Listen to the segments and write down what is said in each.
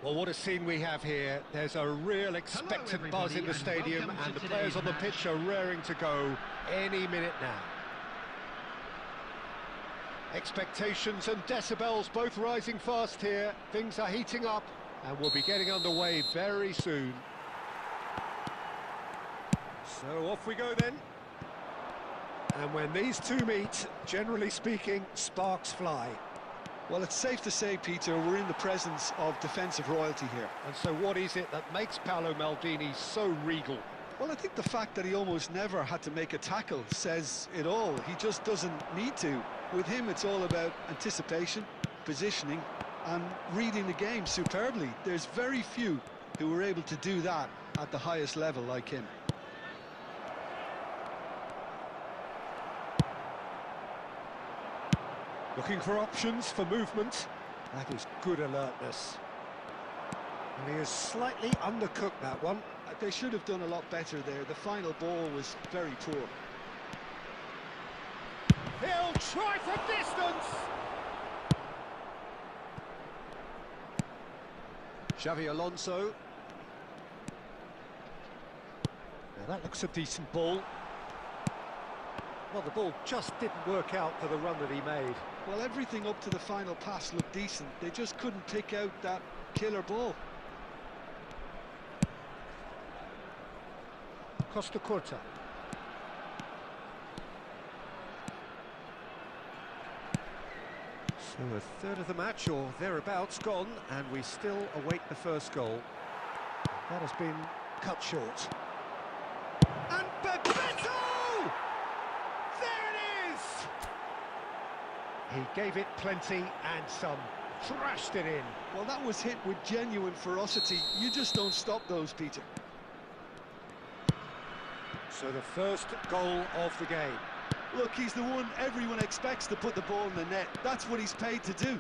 Well, what a scene we have here. There's a real expected buzz in the stadium, and the players on the pitch are raring to go any minute now. Expectations and decibels both rising fast here. Things are heating up, and we'll be getting underway very soon. So off we go then. And when these two meet, generally speaking, sparks fly. Well, it's safe to say, Peter, we're in the presence of defensive royalty here. And so what is it that makes Paolo Maldini so regal? Well, I think the fact that he almost never had to make a tackle says it all. He just doesn't need to. With him, it's all about anticipation, positioning, and reading the game superbly. There's very few who are able to do that at the highest level like him. Looking for options for movement. That is good alertness. And he is slightly undercooked, that one. They should have done a lot better there. The final ball was very poor. He'll try from distance! Xavi Alonso. Now that looks a decent ball. Well, the ball just didn't work out for the run that he made. Well, everything up to the final pass looked decent. They just couldn't pick out that killer ball. Costa Curta. So a third of the match, or thereabouts, gone, and we still await the first goal. That has been cut short. And Bebeto! There it is! He gave it plenty and some. Thrashed it in. Well, that was hit with genuine ferocity. You just don't stop those, Peter. So the first goal of the game. Look, he's the one everyone expects to put the ball in the net. That's what he's paid to do.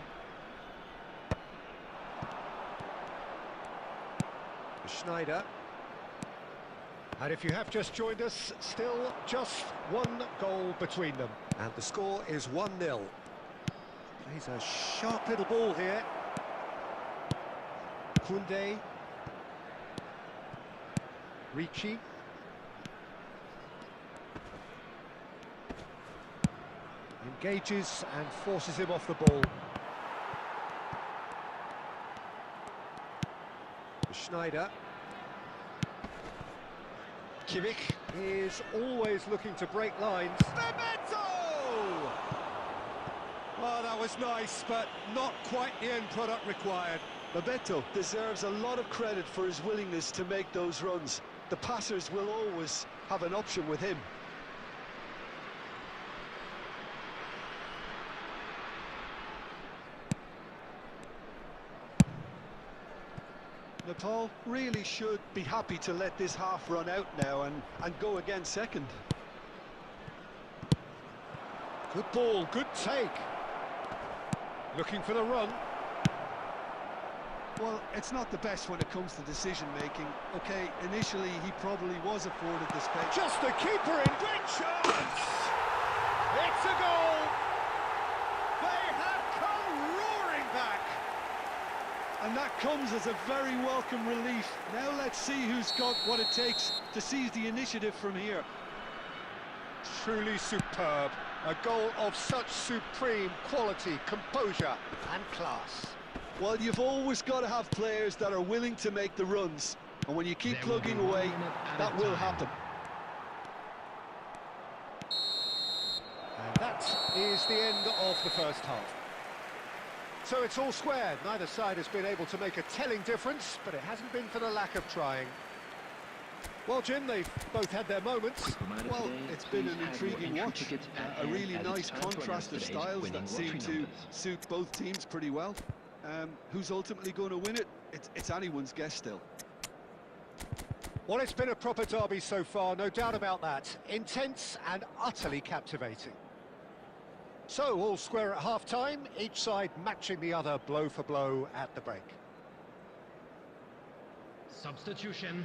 Schneider. And if you have just joined us, still just one goal between them. And the score is 1-0. He's a sharp little ball here. Koundé. Ricci. Engages and forces him off the ball. Schneider. Kimmich is always looking to break lines. Bebeto! Oh, that was nice, but not quite the end product required. Bebeto deserves a lot of credit for his willingness to make those runs. The passers will always have an option with him. Nepal really should be happy to let this half run out now and go again second. Good ball, good take. Looking for the run. Well, it's not the best when it comes to decision-making. Okay, initially he probably was afforded the space. Just the keeper in, great chance! It's a goal! They have come roaring back! And that comes as a very welcome relief. Now let's see who's got what it takes to seize the initiative from here. Truly superb. A goal of such supreme quality, composure and class. Well, you've always got to have players that are willing to make the runs. And when you keep plugging away, that will happen. And that is the end of the first half. So it's all square. Neither side has been able to make a telling difference, but it hasn't been for the lack of trying. Well, Jim, they've both had their moments. Well, it's been an intriguing watch. A really nice contrast of styles that seem to suit both teams pretty well. Who's ultimately going to win it? It's anyone's guess still. Well, it's been a proper derby so far, no doubt about that. Intense and utterly captivating. So, all square at half-time, each side matching the other blow for blow at the break. Substitution.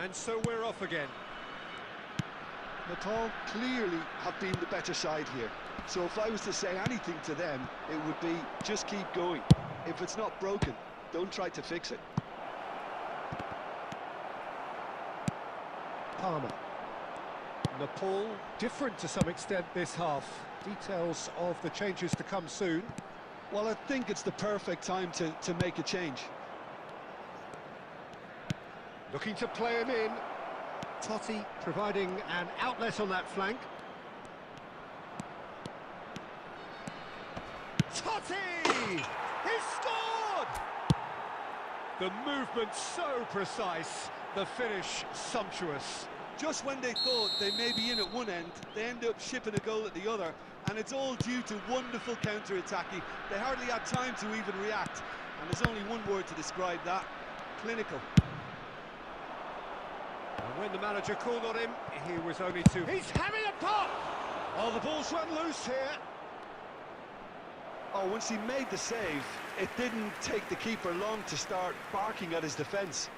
And so we're off again. Nepal clearly have been the better side here. So if I was to say anything to them, it would be just keep going. If it's not broken, don't try to fix it. Palmer. Nepal, different to some extent this half. Details of the changes to come soon. Well, I think it's the perfect time to make a change. Looking to play him in. Totti providing an outlet on that flank. Totti! He's scored! The movement so precise, the finish sumptuous. Just when they thought they may be in at one end, they end up shipping a goal at the other, and it's all due to wonderful counter-attacking. They hardly had time to even react, and there's only one word to describe that: clinical. And when the manager called on him, he was only too... He's having a pop! Oh, the ball's run loose here. Oh, once he made the save, it didn't take the keeper long to start barking at his defence.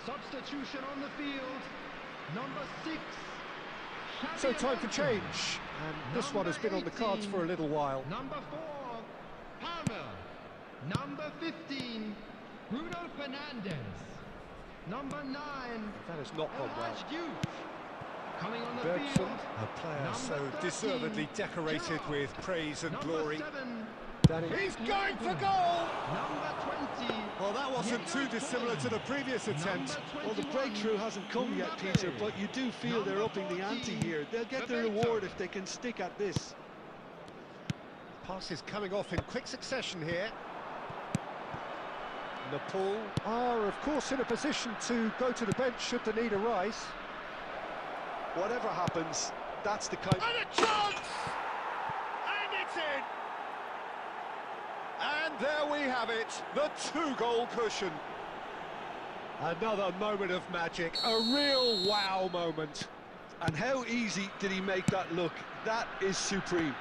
Substitution on the field, number 6. So time for change, and this one has been on the cards for a little while. Number 4, Palmer. Number 15, Bruno Fernandes. Number 9, That has not gone well. Coming on the Bergson, field, a player number so 13, deservedly decorated Gerrard. with praise and Number glory. 7, He's going for goal! number 20. Well, that wasn't too dissimilar to the previous attempt. Well, the breakthrough hasn't come yet, Peter, but you do feel they're upping the ante here. They'll get their reward if they can stick at this. Pass is coming off in quick succession here. Nepal are, of course, in a position to go to the bench should the need arise. Whatever happens, that's the kind... And a chance! And it's in! And there we have it, the 2-goal cushion. Another moment of magic, a real wow moment. And how easy did he make that look? That is supreme.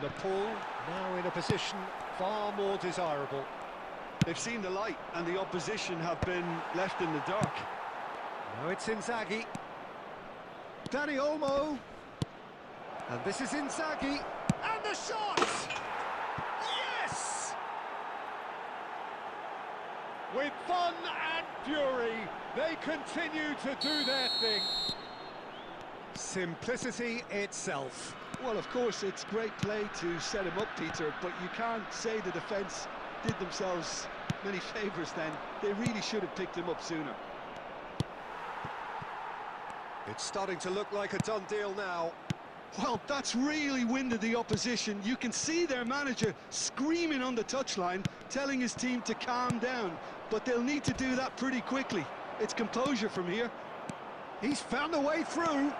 Nepal now in a position far more desirable. They've seen the light, and the opposition have been left in the dark. Now it's Inzaghi. Dani Olmo. And this is Inzaghi. And the shot! Yes! With fun and fury, they continue to do their thing. Simplicity itself. Well, of course, it's great play to set him up, Peter, but you can't say the defence did themselves many favours then. They really should have picked him up sooner. It's starting to look like a done deal now. Well, that's really winded the opposition. You can see their manager screaming on the touchline, telling his team to calm down, but they'll need to do that pretty quickly. It's composure from here. He's found a way through.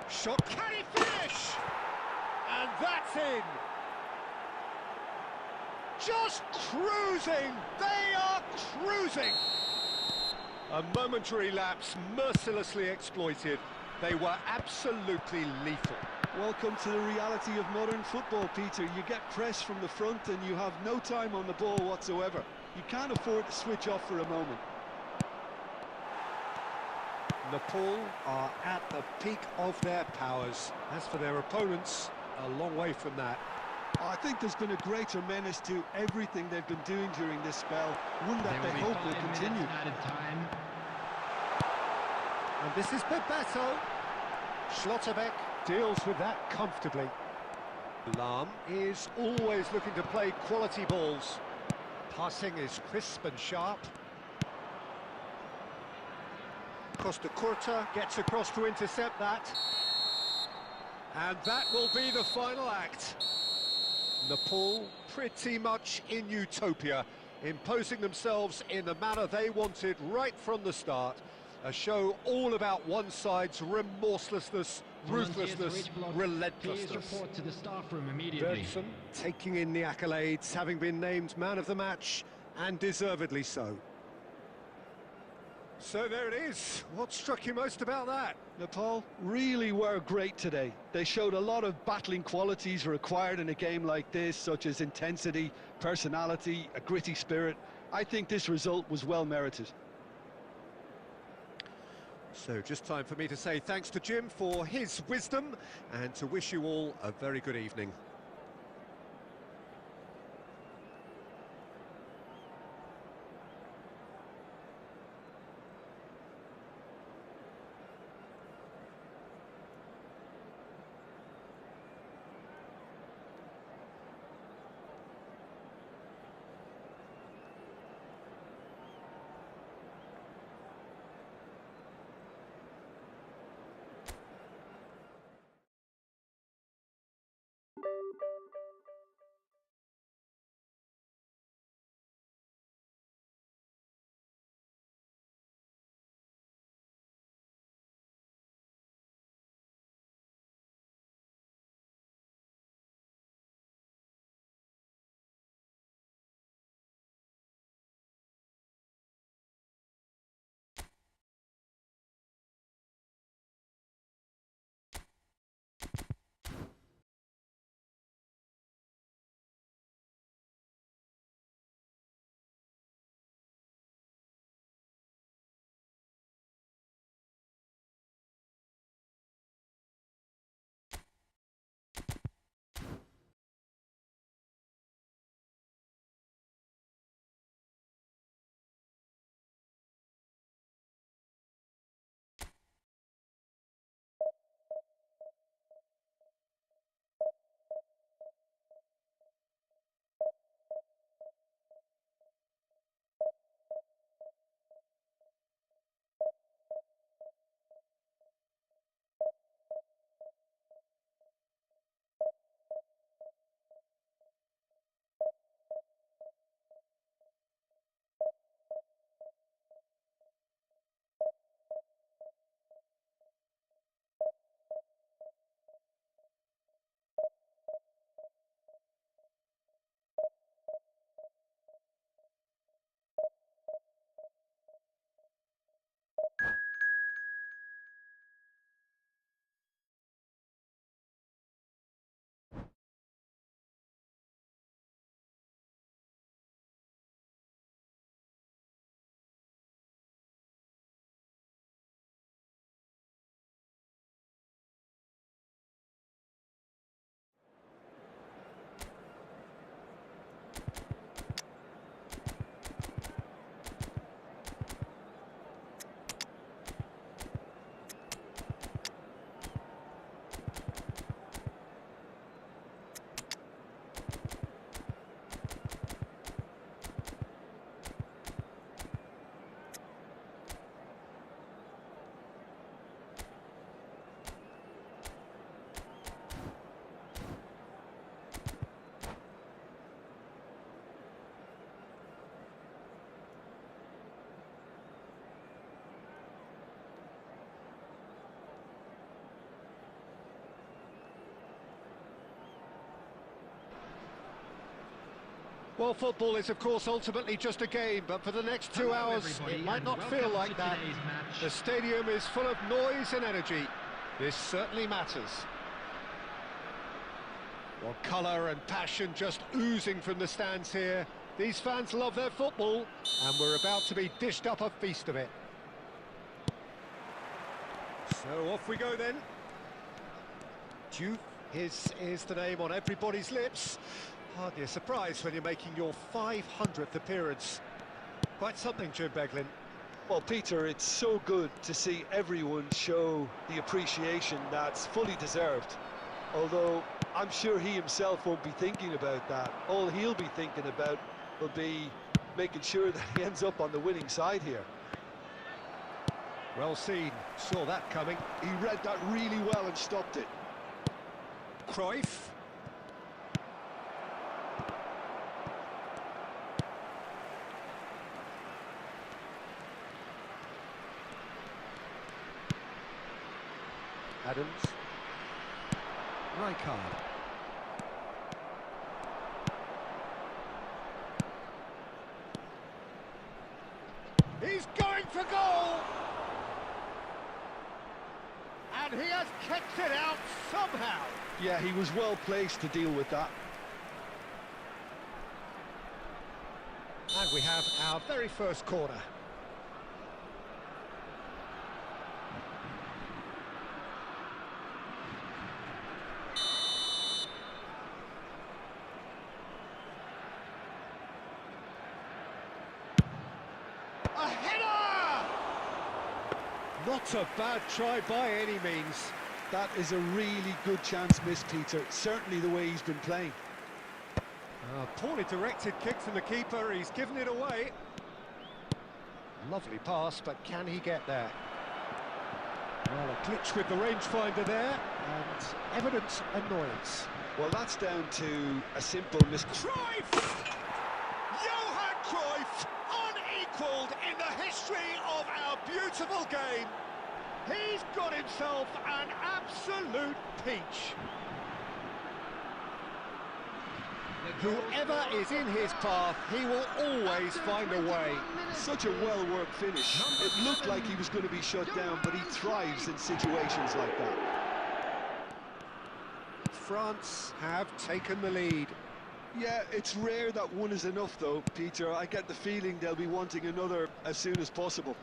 Shot, can he finish? And that's in. Just cruising, they are cruising. A momentary lapse mercilessly exploited. They were absolutely lethal. Welcome to the reality of modern football, Peter. You get press from the front and you have no time on the ball whatsoever. You can't afford to switch off for a moment. Nepal are at the peak of their powers. As for their opponents, a long way from that. I think there's been a greater menace to everything they've been doing during this spell, one that they hope will continue. And this is Bebeto. Schlotterbeck deals with that comfortably. Lahm is always looking to play quality balls. Passing is crisp and sharp. Costa Curta gets across to intercept that. And that will be the final act. Nepal pretty much in utopia, imposing themselves in the manner they wanted right from the start. A show all about one side's remorselessness, ruthlessness, relentlessness. Please report to the staff room immediately. Bergson taking in the accolades, having been named man of the match, and deservedly so. So there it is. What struck you most about that? Nepal really were great today. They showed a lot of battling qualities required in a game like this, such as intensity, personality, a gritty spirit. I think this result was well merited. So just time for me to say thanks to Jim for his wisdom and to wish you all a very good evening. Well, football is, of course, ultimately just a game, but for the next 2 hours, it might not feel like that. The stadium is full of noise and energy. This certainly matters. Well, colour and passion just oozing from the stands here. These fans love their football, and we're about to be dished up a feast of it. So off we go then. Juve is the name on everybody's lips. Hardly a surprise when you're making your 500th appearance. Quite something, Jim Beglin. Well, Peter, it's so good to see everyone show the appreciation that's fully deserved. Although I'm sure he himself won't be thinking about that. All he'll be thinking about will be making sure that he ends up on the winning side here. Well seen, saw that coming. He read that really well and stopped it. Cruyff. Adams. Rijkaard. He's going for goal! And he has kept it out somehow. Yeah, he was well placed to deal with that. And we have our very first corner. A header! Not a bad try by any means. That is a really good chance missed, Peter. Certainly the way he's been playing. Poorly directed kick from the keeper, he's given it away. Lovely pass, but can he get there? Well, a glitch with the rangefinder there, and evident annoyance. Well, that's down to a simple Cruyff! Johan Cruyff, unequalled in the history of our beautiful game. He's got himself an absolute peach. Whoever is in his path, he will always find a way. Such a well-worked finish. It looked like he was going to be shut down, but he thrives in situations like that. France have taken the lead. Yeah, it's rare that one is enough, though, Peter. I get the feeling they'll be wanting another as soon as possible.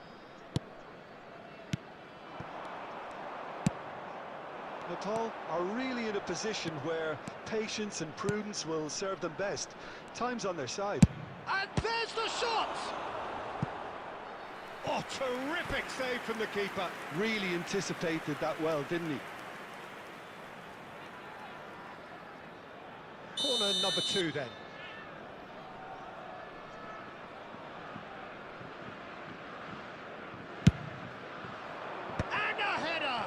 Nepal are really in a position where patience and prudence will serve them best. Time's on their side. And there's the shot! Oh, terrific save from the keeper. Really anticipated that well, didn't he? Corner number 2 then. And a header!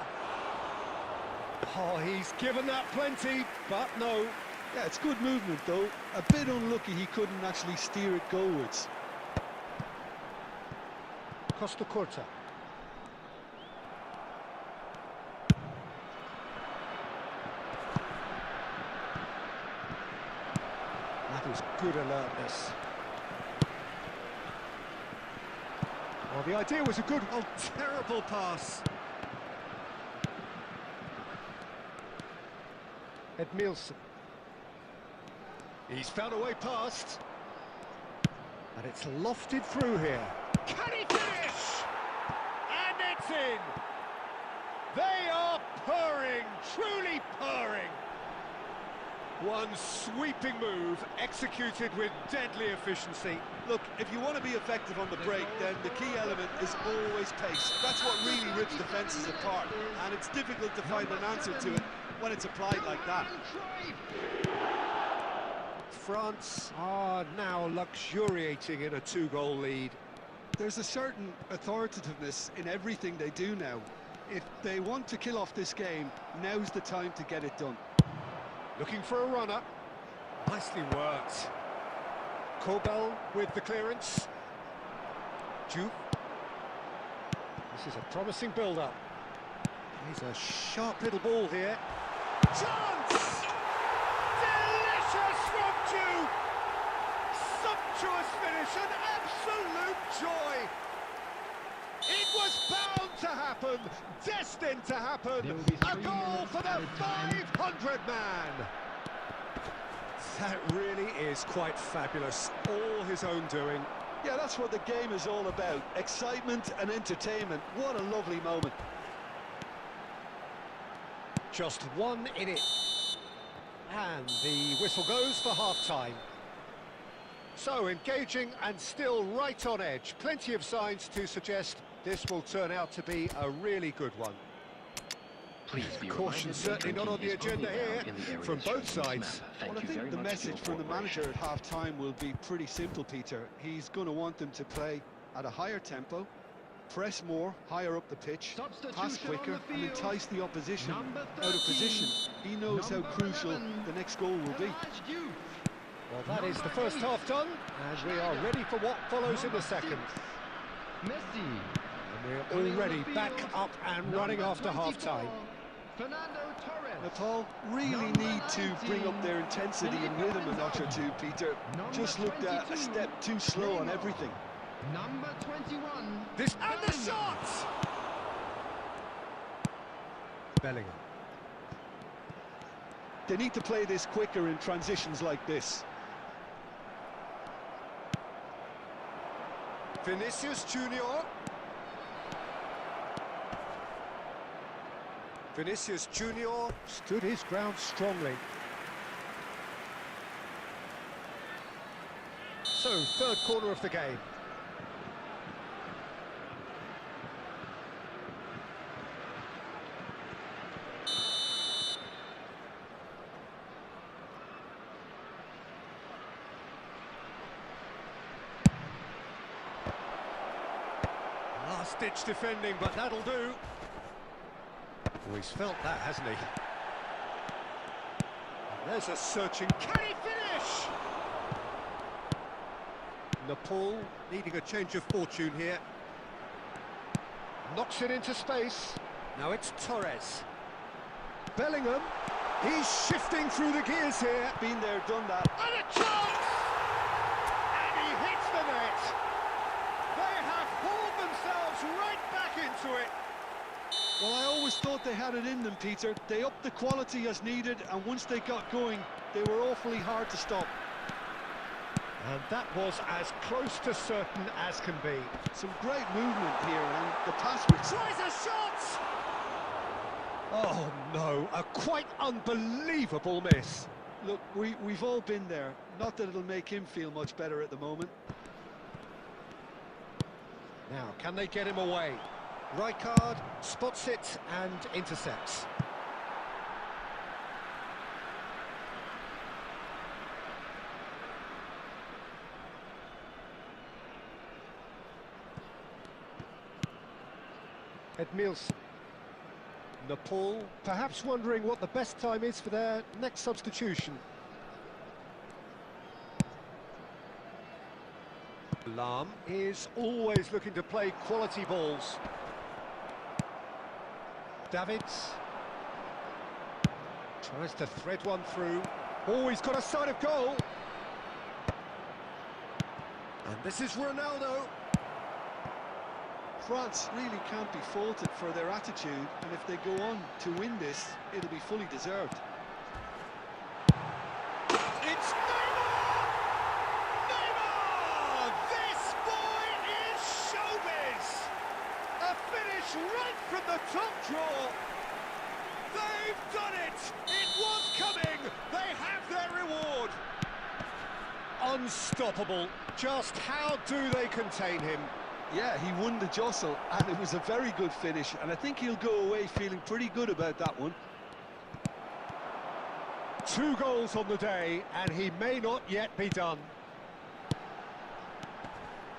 Oh, he's given that plenty, but no. Yeah, it's good movement, though. A bit unlucky he couldn't actually steer it goalwards. Costa Curta. That is good alertness. Well, the idea was a good... Oh, terrible pass. Edmilson. He's found a way past. And it's lofted through here. Can he finish? And it's in. They are purring, truly purring. One sweeping move, executed with deadly efficiency. Look, if you want to be effective on the break, then the key element is always pace. That's what really rips defences apart, and it's difficult to find an answer to it when it's applied like that. France are now luxuriating in a 2-goal lead. There's a certain authoritativeness in everything they do now. If they want to kill off this game, now's the time to get it done. Looking for a runner. Nicely worked. Kobel with the clearance. Juve. This is a promising build-up. He's a sharp little ball here. Chance! Delicious from Juve! Sumptuous finish, an absolute joy! It was bound to happen, destined to happen. A goal for the 500 man. That really is quite fabulous. All his own doing. Yeah, that's what the game is all about. Excitement and entertainment. What a lovely moment. Just 1 in it. And the whistle goes for half-time. So engaging and still right on edge. Plenty of signs to suggest this will turn out to be a really good one. Caution certainly not on the agenda here from both sides. Well, I think the message from the manager at half-time will be pretty simple, Peter. He's going to want them to play at a higher tempo, press more, higher up the pitch, pass quicker, and entice the opposition out of position. He knows how crucial the next goal will be. Well, that is the first half done, and we are ready for what follows in the second. And we're already back up and running after half-time. Fernando Torres. Nepal really need to bring up their intensity and rhythm a notch or two, Peter. Just looked at a step too slow on everything. Number 21. This and the shot! Bellingham. They need to play this quicker in transitions like this. Vinicius Junior. Vinicius Junior stood his ground strongly. So, third corner of the game. Last-ditch defending, but that'll do. Oh, he's felt that, hasn't he? There's a searching... Can he finish? Nepal needing a change of fortune here. Knocks it into space. Now it's Torres. Bellingham. He's shifting through the gears here. Been there, done that. And a chance! And he hits the net. They have hauled themselves right back into it. Well, I always thought they had it in them, Peter. They upped the quality as needed, and once they got going, they were awfully hard to stop. And that was as close to certain as can be. Some great movement here, and the pass was... Tries a shot! Oh, no, a quite unbelievable miss. Look, we've all been there. Not that it'll make him feel much better at the moment. Now, can they get him away? Rijkaard spots it and intercepts. Edmilson. Nepal perhaps wondering what the best time is for their next substitution. Lam is always looking to play quality balls. Davids tries to thread one through. Oh, he's got a sight of goal. And this is Ronaldo. France really can't be faulted for their attitude, and if they go on to win this, it'll be fully deserved. It's Neymar! Neymar! This boy is showbiz! A finish right from the top draw. They've done it! It was coming! They have their reward! Unstoppable. Just how do they contain him? Yeah, he won the jostle, and it was a very good finish, and I think he'll go away feeling pretty good about that one. 2 goals on the day, and he may not yet be done.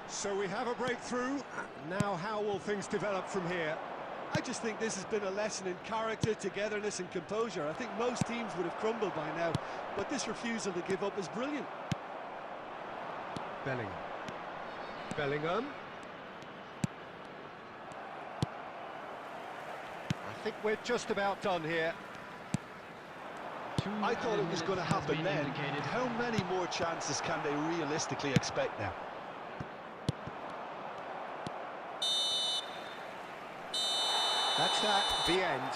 So we have a breakthrough. Now how will things develop from here? I just think this has been a lesson in character, togetherness and composure. I think most teams would have crumbled by now, but this refusal to give up is brilliant. Bellingham. Bellingham. I think we're just about done here. I thought it was going to happen then. How many more chances can they realistically expect now? That's that, the end.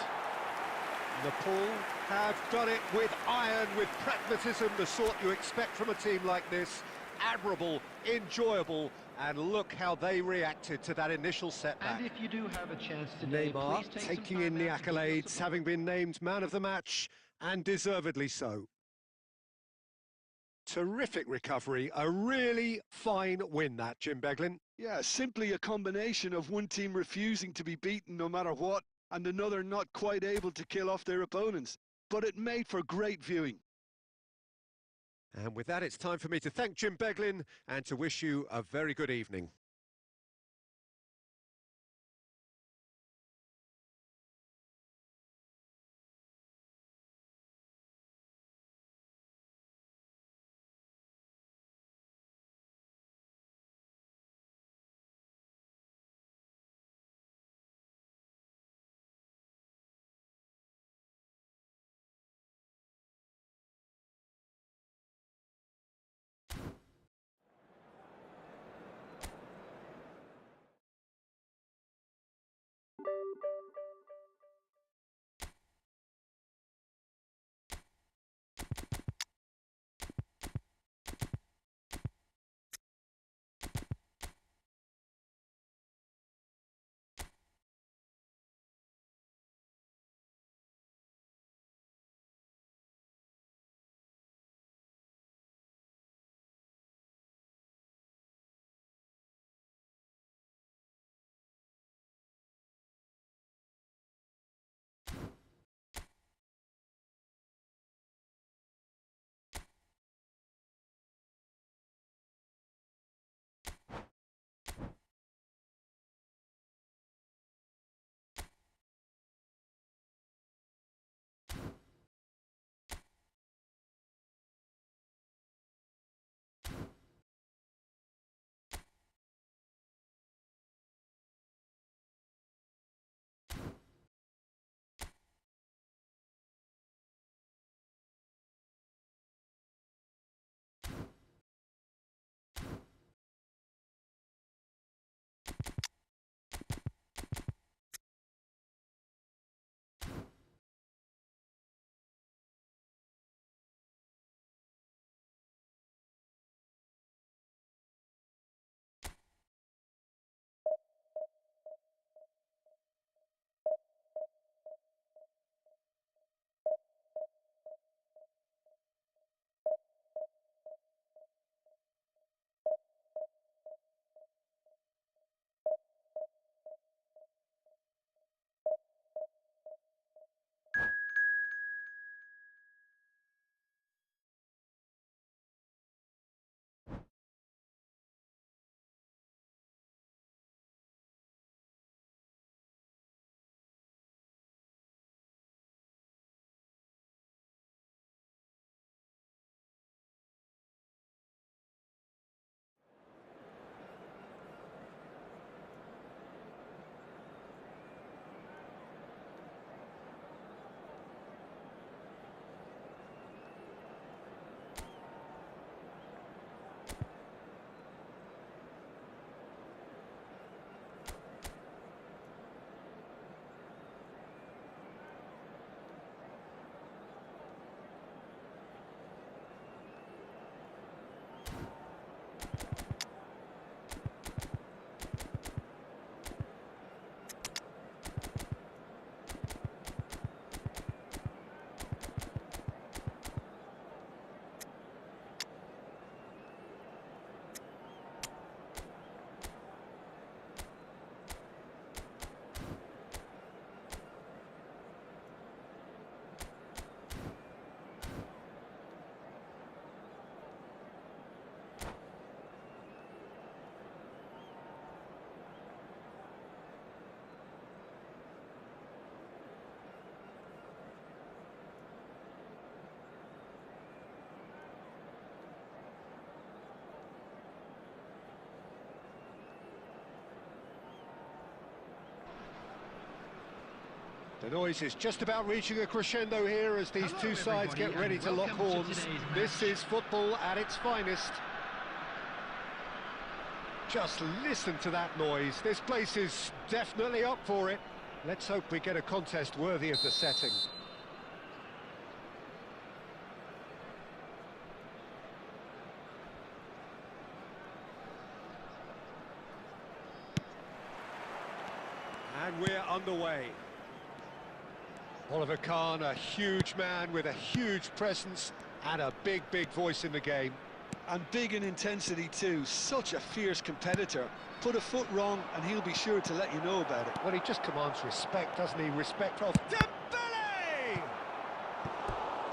Nepal have done it with iron, with pragmatism, the sort you expect from a team like this. Admirable, enjoyable, and look how they reacted to that initial setback. And if you do have a chance today, Neymar please take taking some in time the out to give your accolades, support. having been named man of the match, and deservedly so. Terrific recovery, a really fine win that, Jim Beglin. Yeah, simply a combination of one team refusing to be beaten no matter what, and another not quite able to kill off their opponents. But it made for great viewing. And with that, it's time for me to thank Jim Beglin and to wish you a very good evening. The noise is just about reaching a crescendo here as these two sides get ready to lock horns. This is football at its finest. Just listen to that noise. This place is definitely up for it. Let's hope we get a contest worthy of the setting. And we're underway. Oliver Kahn, a huge man with a huge presence and a big voice in the game. And big in intensity too, such a fierce competitor. Put a foot wrong and he'll be sure to let you know about it. Well, he just commands respect, doesn't he? Respect of Dembele!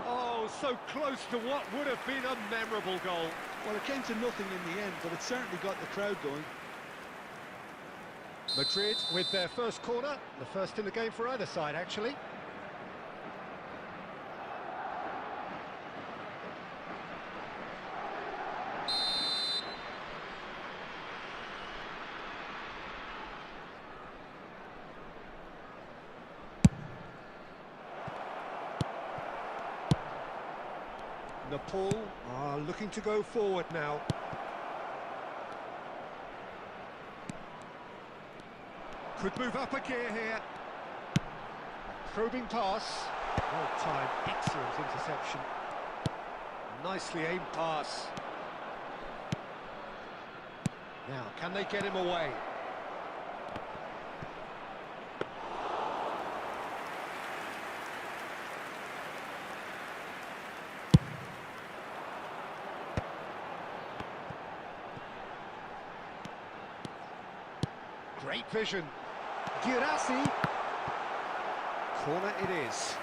Oh, so close to what would have been a memorable goal. Well, it came to nothing in the end, but it certainly got the crowd going. Madrid with their first corner, the first in the game for either side, actually. Nepal are looking to go forward now. Could move up a gear here. Probing pass. Well timed, excellent interception. Nicely aimed pass. Now, can they get him away? Great vision. Girassi. Corner it is.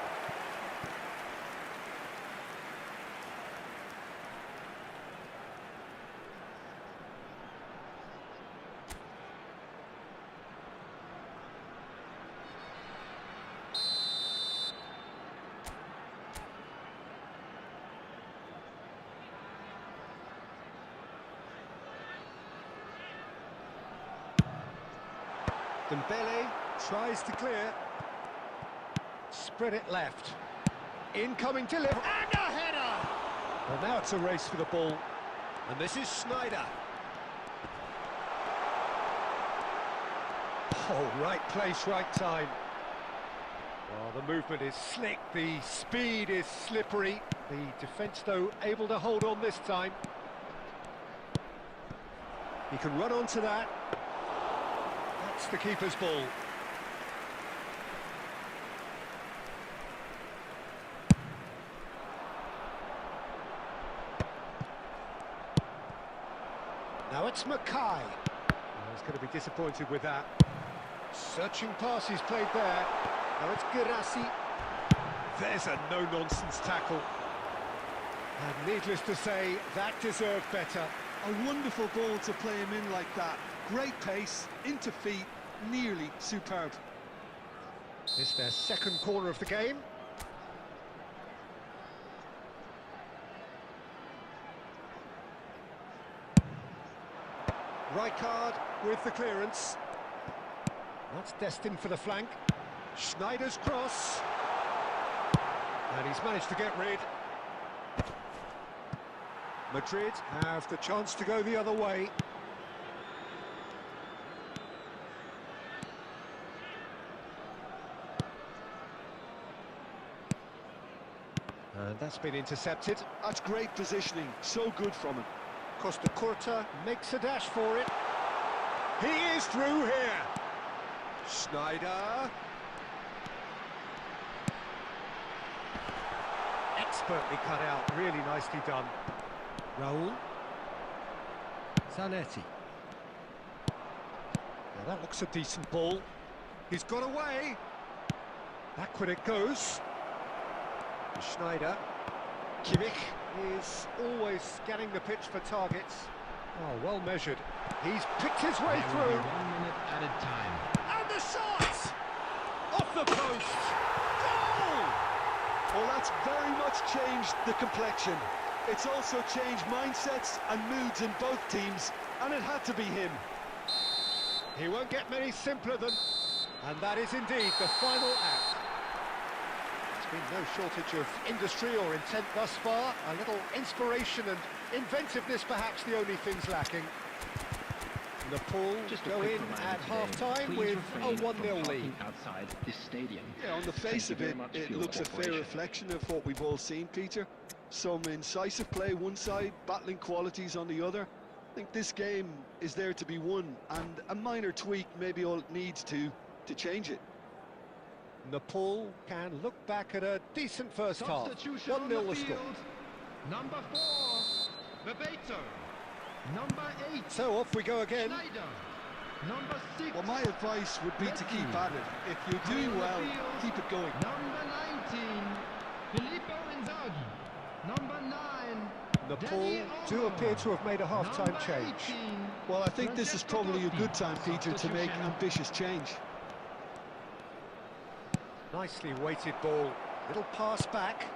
Dembele tries to clear. Spread it left. Incoming delivery. And a header! Well, now it's a race for the ball. And this is Schneider. Oh, right place, right time. Well, the movement is slick. The speed is slippery. The defence, though, able to hold on this time. He can run onto that. That's the keeper's ball. Now it's Mackay. Oh, he's going to be disappointed with that. Searching pass he's played there. Now it's Girassi. There's a no-nonsense tackle. And needless to say, that deserved better. A wonderful ball to play him in like that. Great pace, into feet, nearly superb. This their second corner of the game. Rijkaard with the clearance. That's destined for the flank. Schneider's cross. And he's managed to get rid. Madrid have the chance to go the other way. And that's been intercepted. That's great positioning, so good from him. Costa Curta makes a dash for it. He is through here. Schneider. Expertly cut out, really nicely done. Raul. Zanetti. Now that looks a decent ball. He's got away. Backward it goes. Schneider. Kimmich is always scanning the pitch for targets. Oh, well measured. He's picked his way through. 1 minute at a time. And the shot! Off the post! Goal! Well, that's very much changed the complexion. It's also changed mindsets and moods in both teams, and it had to be him. He won't get many simpler than... And that is indeed the final act. Been no shortage of industry or intent thus far. A little inspiration and inventiveness, perhaps the only things lacking. Nepal Just a go quick in reminder at today, half-time please with refrain a from 1-0 parking lead. outside this stadium. Yeah, on the face Thank of you it, very much it for your looks a fair cooperation. reflection of what we've all seen, Peter. Some incisive play one side, battling qualities on the other. I think this game is there to be won, and a minor tweak maybe all it needs to change it. Nepal can look back at a decent first half. Substitution on 1-0 the the score. field. Number 4, Bebeto. Number 8, So off we go again. Schneider. Number 6, Well, my advice would be to keep at it. If you're doing well, keep it going. Number 19, Filippo Inzaghi. Number 9, Nepal Dani do Olmo. appear to have made a half-time Number change. 18, Well, I think this is probably a good time, Peter, to make Substitution. ambitious change. Nicely weighted ball. Little pass back.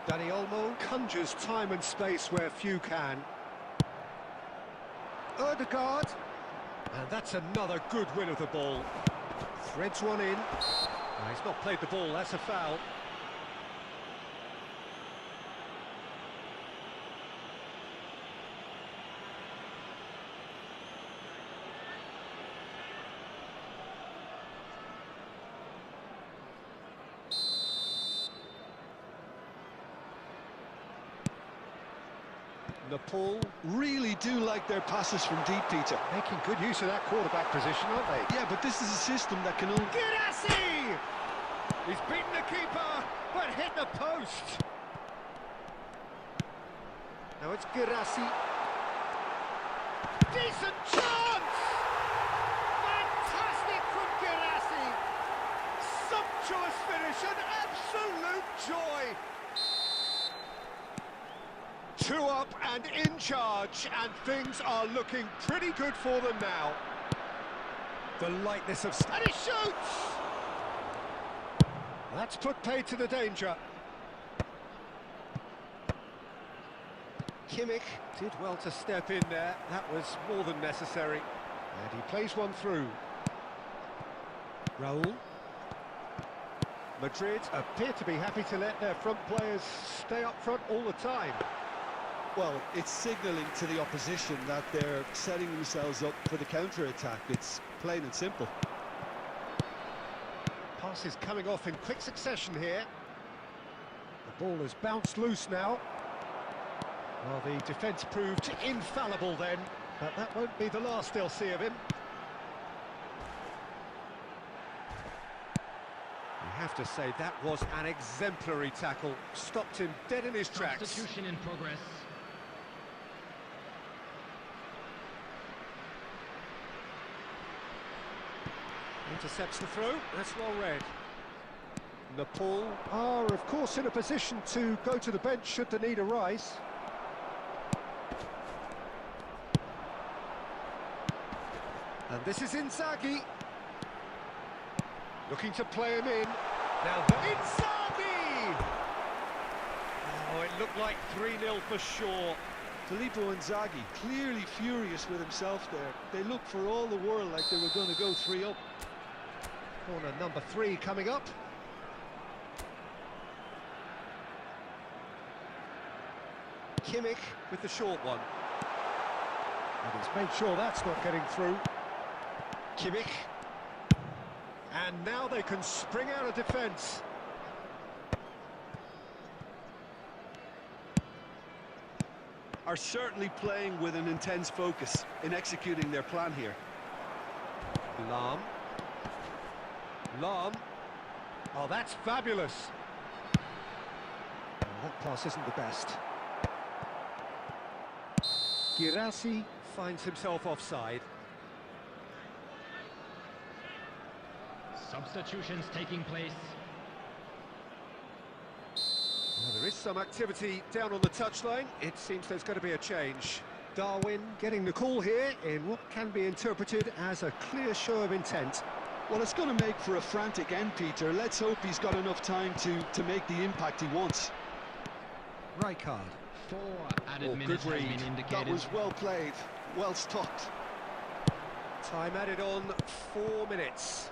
Dani Olmo conjures time and space where few can. Ødegaard. And that's another good win of the ball. Threads one in. He's not played the ball, that's a foul. Nepal Really do like their passes from deep, Peter. making good use of that quarterback position, aren't they? Yeah, but this is a system that can only... Girassi! He's beaten the keeper, but hit the post. Now it's Girassi. Decent chance! Fantastic from Girassi! Sumptuous finish, an absolute joy! 2 up and in charge, and things are looking pretty good for them now. The lightness of... And he shoots! That's put paid to the danger. Kimmich did well to step in there. That was more than necessary. And he plays one through. Raul. Madrid appear to be happy to let their front players stay up front all the time. Well, it's signalling to the opposition that they're setting themselves up for the counter-attack. It's plain and simple. Passes coming off in quick succession here. The ball has bounced loose now. Well, the defence proved infallible then, but that won't be the last they'll see of him. You have to say that was an exemplary tackle. Stopped him dead in his tracks. substitution in progress. Intercepts the throw, that's well read. Nepal are, of course, in a position to go to the bench should the need arise. And this is Inzaghi. Looking to play him in. Now, Inzaghi! Oh, it looked like 3-0 for sure. Filippo Inzaghi clearly furious with himself there. They looked for all the world like they were going to go 3 up. Corner number 3 coming up. Kimmich with the short one. And he's made sure that's not getting through. Kimmich. And now they can spring out of defence. Are certainly playing with an intense focus in executing their plan here. Lahm. Lahm. Oh, that's fabulous. Oh, that pass isn't the best. Girassi finds himself offside. Substitutions taking place. Well, there is some activity down on the touchline. It seems there's going to be a change. Darwin getting the call here in what can be interpreted as a clear show of intent. Well, it's going to make for a frantic end, Peter. Let's hope he's got enough time to make the impact he wants. Rijkaard. 4 added Oh, minutes good has read. been indicated. That was well played, well stopped. Time added on 4 minutes.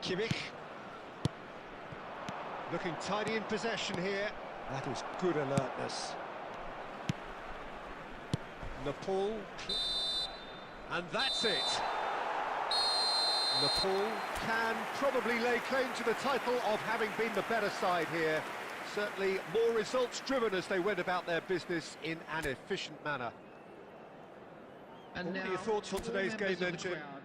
Kimmich. Looking tidy in possession here. That is good alertness. Nepal. And that's it. Nepal can probably lay claim to the title of having been the better side here. Certainly more results-driven as they went about their business in an efficient manner. And What now, are your thoughts on all today's game members of then, the Jim? crowd.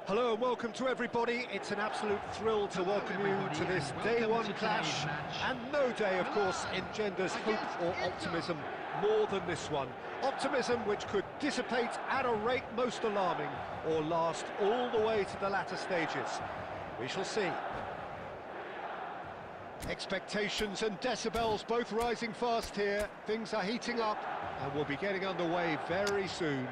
Hello and welcome to everybody. It's an absolute thrill to welcome you to this day one clash. And no day, of course, engenders hope or optimism more than this one. Optimism which could dissipate at a rate most alarming or last all the way to the latter stages. We shall see. Expectations and decibels both rising fast here. Things are heating up and we'll be getting underway very soon.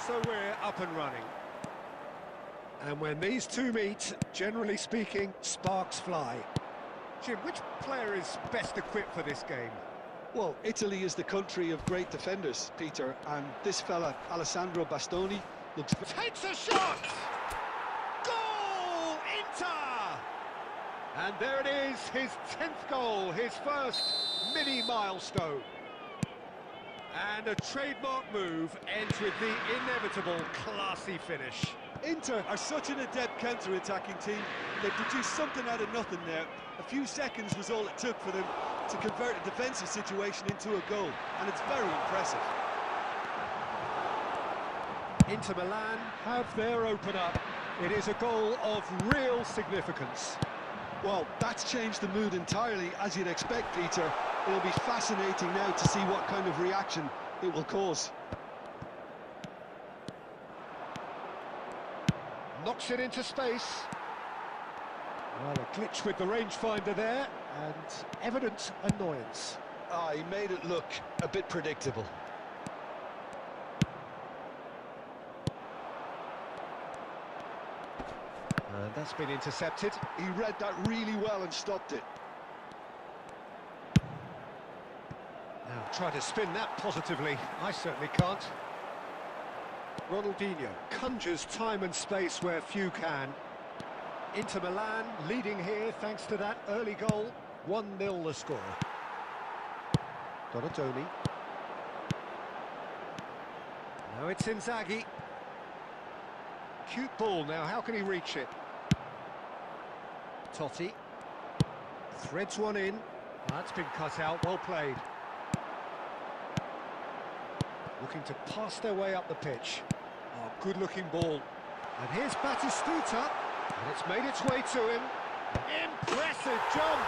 So we're up and running. And when these two meet, generally speaking, sparks fly. Jim, which player is best equipped for this game? Well, Italy is the country of great defenders, Peter, and this fella, Alessandro Bastoni, looks... Takes a shot! Goal! Inter! And there it is, his 10th goal, his first mini milestone. And a trademark move ends with the inevitable classy finish. Inter are such an adept counter-attacking team. They produced something out of nothing there. A few seconds was all it took for them to convert a defensive situation into a goal, and it's very impressive. Inter Milan have their opener. It is a goal of real significance. Well, that's changed the mood entirely, as you'd expect, Peter. It'll be fascinating now to see what kind of reaction it will cause. Knocks it into space. Well, a glitch with the rangefinder there, and evident annoyance. He made it look a bit predictable. And that's been intercepted. He read that really well and stopped it. Now try to spin that positively. I certainly can't. Ronaldinho conjures time and space where few can. Inter Milan leading here thanks to that early goal. 1-0 the score. Donatoni. Now it's Inzaghi. Cute ball now, how can he reach it? Totti. Threads one in. That's been cut out, well played. Looking to pass their way up the pitch. Oh, good-looking ball. And here's Batistuta, and it's made its way to him. Impressive jump!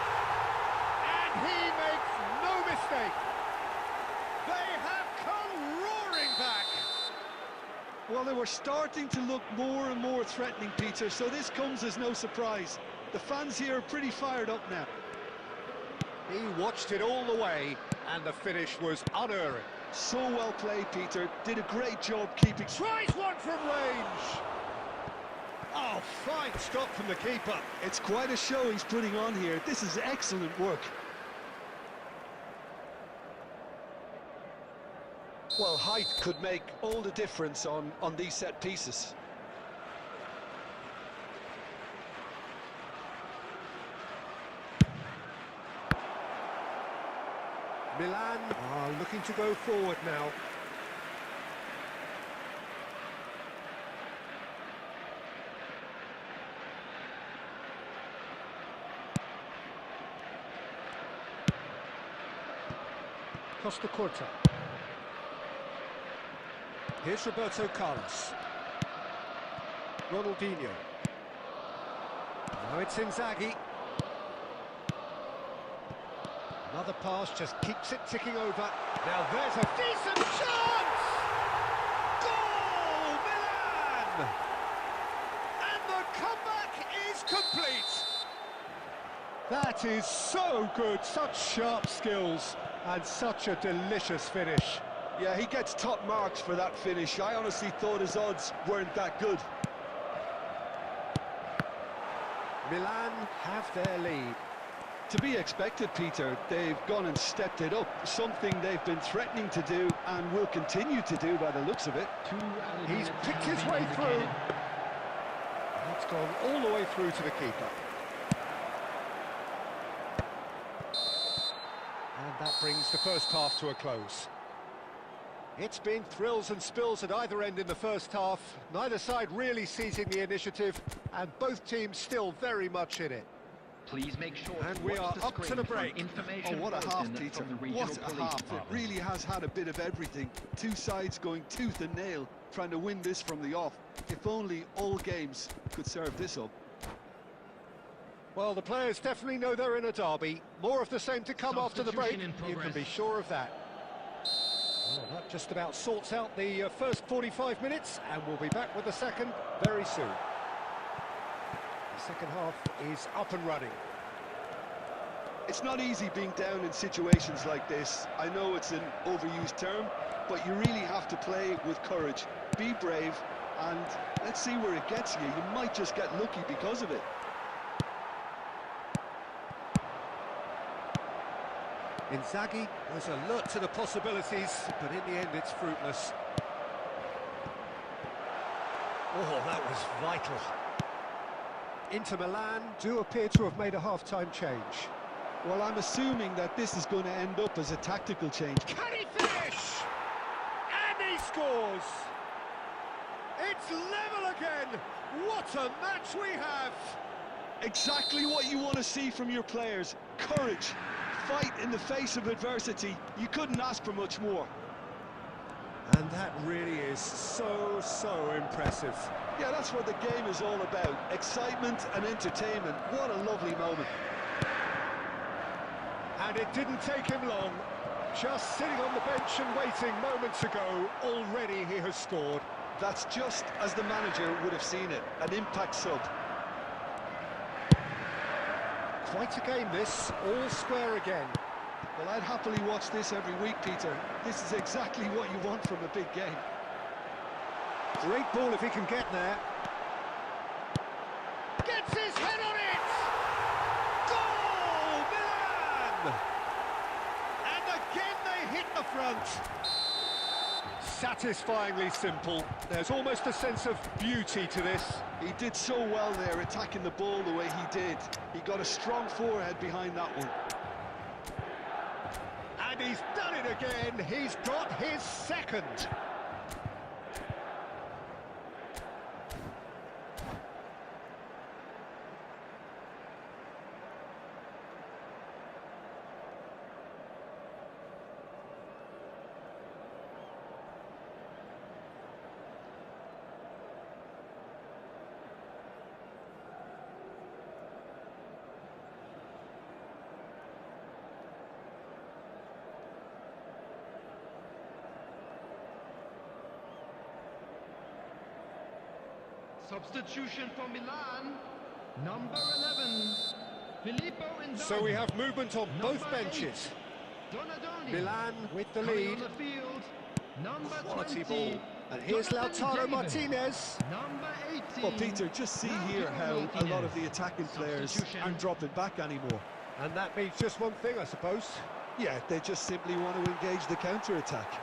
And he makes no mistake. They have come roaring back. Well, they were starting to look more and more threatening, Peter, so this comes as no surprise. The fans here are pretty fired up now. He watched it all the way, and the finish was unerring. So well played, Peter. Did a great job keeping... Tries one from range! Oh, fine stop from the keeper. It's quite a show he's putting on here. This is excellent work. Well, height could make all the difference on these set pieces. Milan are looking to go forward now. Costa Corta. Here's Roberto Carlos. Ronaldinho. Now it's Inzaghi. Another pass just keeps it ticking over. Now there's a decent chance! Goal, Milan! And the comeback is complete! That is so good, such sharp skills, and such a delicious finish. Yeah, he gets top marks for that finish. I honestly thought his odds weren't that good. Milan have their lead. To be expected, Peter. They've gone and stepped it up, something they've been threatening to do and will continue to do by the looks of it. He's picked his way through. That's gone all the way through to the keeper. And that brings the first half to a close. It's been thrills and spills at either end in the first half. Neither side really seizing the initiative, and both teams still very much in it. Please make sure And to we watch are the up to screen the for break. information Oh, what a half, bulletin Peter. from the regional What a police half. It department. really has had a bit of everything. Two sides going tooth and nail, trying to win this from the off. If only all games could serve this up. Well, the players definitely know they're in a derby. More of the same to come after the break. Substitution in You can progress. be sure of that. Well, that just about sorts out the first 45 minutes, and we'll be back with the second very soon. The second half is up and running. It's not easy being down in situations like this. I know it's an overused term, but you really have to play with courage. Be brave, and let's see where it gets you. You might just get lucky because of it. Inzaghi was alert to the possibilities, but in the end it's fruitless. Oh, that was vital. Inter Milan do appear to have made a half-time change. Well, I'm assuming that this is going to end up as a tactical change. Can he finish? And he scores! It's level again! What a match we have! Exactly what you want to see from your players. Courage. Fight in the face of adversity. You couldn't ask for much more. And that really is so impressive. Yeah, that's what the game is all about. Excitement and entertainment. What a lovely moment. And it didn't take him long. Just sitting on the bench and waiting moments ago, already he has scored. That's just as the manager would have seen it. An impact sub. Quite a game this, all square again. Well, I'd happily watch this every week, Peter. This is exactly what you want from a big game. Great ball if he can get there. Gets his head on it! Goal, Milan! And again they hit the front. Satisfyingly simple. There's almost a sense of beauty to this. He did so well there, attacking the ball the way he did. He got a strong forehead behind that one. And he's done it again. He's got his second. Substitution for Milan, number 11, Filippo Inzaghi. So we have movement on both Number 8, benches. Donadoni. Milan with the Coming lead. on the field, number Quality 20, ball. And here's Jonathan Lautaro David. Martinez. Number 18. Well, Peter, just see here how a lot of the attacking players Substitution. aren't dropping back anymore. And that means just one thing, I suppose. Yeah, they just simply want to engage the counter-attack.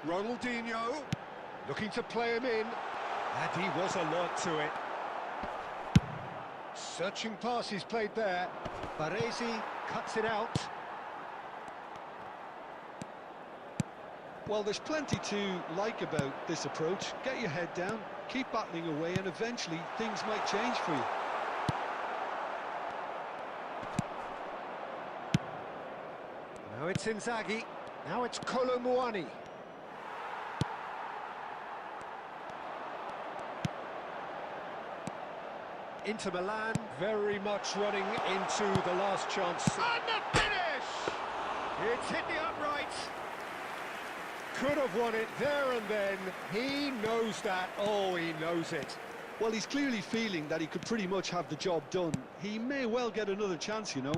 Ronaldinho looking to play him in, and he was alert to it. Searching pass he's played there. Baresi cuts it out. Well, there's plenty to like about this approach. Get your head down, keep battling away, and eventually things might change for you. Now it's Inzaghi. Now it's Kolo Muani. Inter Milan very much running into the last chance. And the finish! It's hit the upright. Could have won it there and then. He knows that. Oh, he knows it. Well, he's clearly feeling that he could pretty much have the job done. He may well get another chance, you know.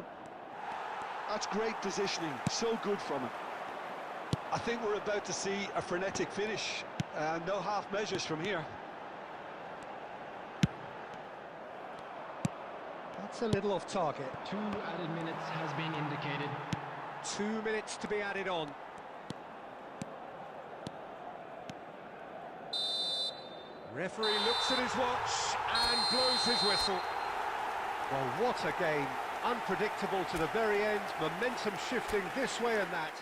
That's great positioning. So good from him. I think we're about to see a frenetic finish. No half measures from here. That's a little off target. 2 added minutes has been indicated. 2 minutes to be added on. Referee looks at his watch and blows his whistle. Well, what a game. Unpredictable to the very end, momentum shifting this way and that.